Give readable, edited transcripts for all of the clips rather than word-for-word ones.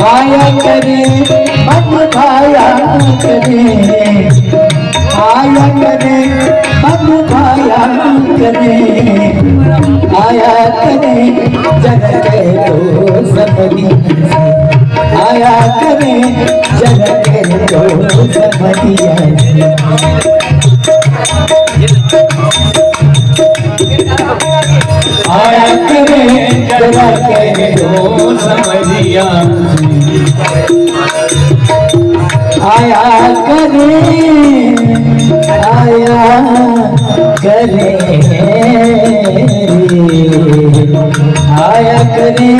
आया करे मन भाया करे, आया करे मन भाया करे, आया करे जग के दो समझी, आया करे जग के दो समझिया। आया करे जग के दो समझिया, आया करे आया करे, आया करे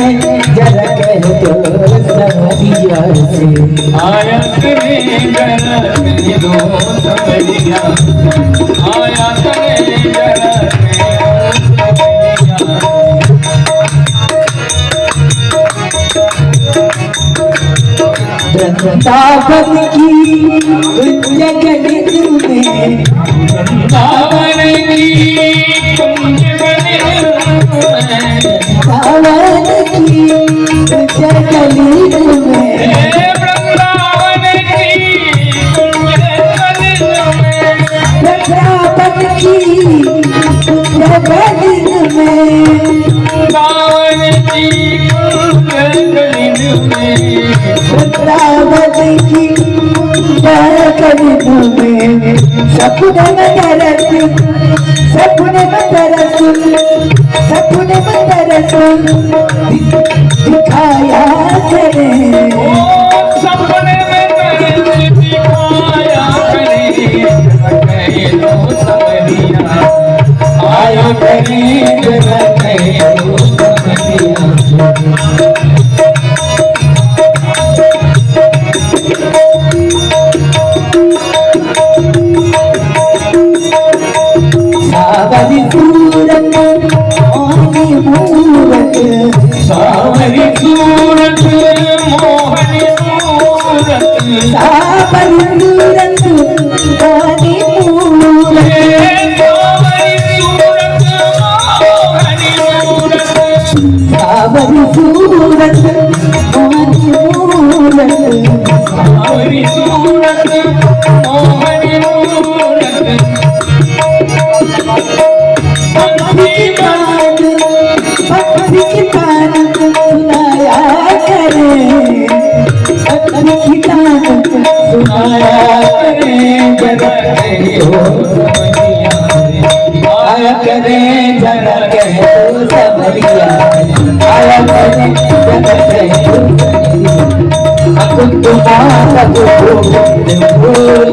जरा कह दो समझिया से, आया करे जरा कह दो समझिया, आया करे जरा वृंदावन की कुंज गलित में, वृंदावन की कुंज गलित में, वृंदावन की कुंज गलित में, वृंदावन की कुंज गलित में, वृंदावन की कुंज गलित में, वृंदावन की कुंज गलित में, वृंदावन की गलित में, सपने में तरस, सपने में तरस, सपने में तरस दिखाया करे, सपने में तरस दिखाया करे, कहे दो समझिया, आया करे जरा कहे दो समझिया। सावरी सूरत मोहनी मूरत, सावरी सूरत मोहनी सूरत, सावरी सूरत मोहनी मूरत, सावरी सूरत मोहनी सूरत, सावरी सूरत सावरी सूरत मोहनी सूरत, पत्थर की तान सुनाया करे, पत्थर की तान सुनाया करे, जरा कहो समझिया, आया करे जरा कहो समझिया, आया करे जरा कहो समझिया। अकुल तुम्हारा बोल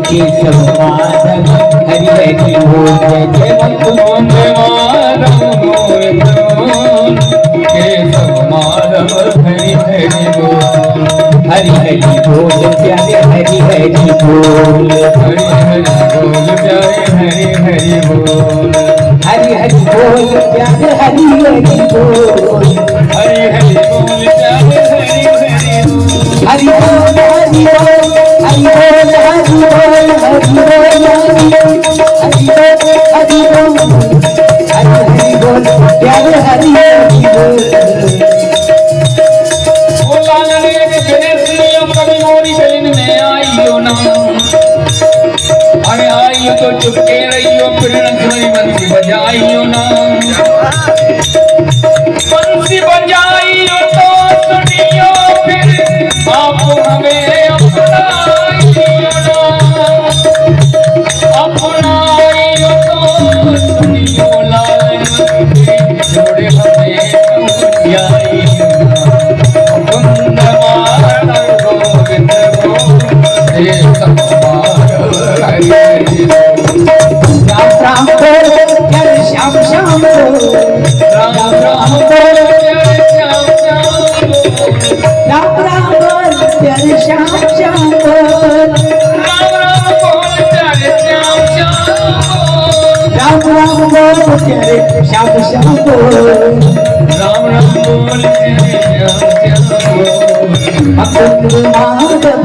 के समाधन हरि हरि बोल जय तुम माधव बोल के सब माधव हरि हरि बोल, हरि हरि बोल प्यारे हरि हरि बोल, हरि हरि बोल प्यारे हरि हरि बोल, हरि हरि बोल प्यारे हरि हरि बोल, हरि हरि बोल प्यारे हरि हरि बोल, हरि बोल हरि बोल हरि बोल हरि बोल हरि बोल हरि बोल हरि हरि बोल प्यारे हरि हरि बोल। ओ लालने के गणेश लियो कभी मोरी गलिन में आइयो ना, अरे आइयो तो चुपके रहियो फिर नसरी बंसी बजाइयो ना, बंसी बजाइयो तो सुनियो फिर आप हमें अपनाइयो ना, अपनाइयो तो सुनियो लालन जोड़े हमें समझाइयो ना, कुंद माधव गोविंद गोविंद सब माधव हरि हरि बोल, राम राम बोल जय श्याम श्याम बोल, राम राम बोल जय श्याम श्याम बोल, राम राम बोल जय श्याम श्याम बोल, राम राम बोल जय श्याम श्याम बोल, राम राम बोल जय श्याम श्याम बोल, राम राम बोल जय श्याम श्याम बोल, अकुल माधव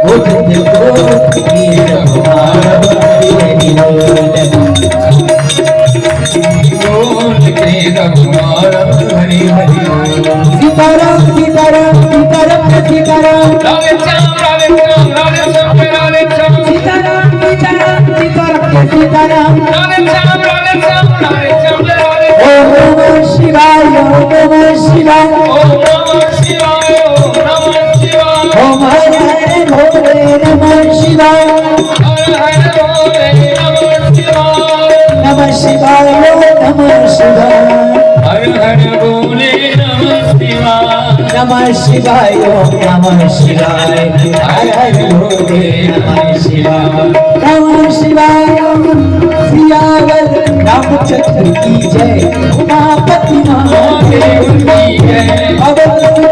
गोविंद गोविंद माधव हरि हरि बोल, बोल के रघुमार हरि हरि बोल, सीताराम सीताराम सीताराम सीताराम राधे श्याम राधे श्याम राधे श्याम राधे श्याम सीताराम सीताराम सीताराम सीताराम राधे श्याम राधे श्याम राधे श्याम राधे ओम नमः शिवाय ओम नमः शिवाय ओम नमः शिवाय ओम नमः शिवाय ओम हर हर भोले नमः शिवाय हर हर भोले नमः शिवाय नमः शिवाय नमः शिवाय हर हर भोले नमः शिवाय नमः शिवाय नमः शिवाय हर हर भोले नमः शिवाय नमः शिवाय सियावर रामचंद्र की जय उमापति महादेव की जय अवध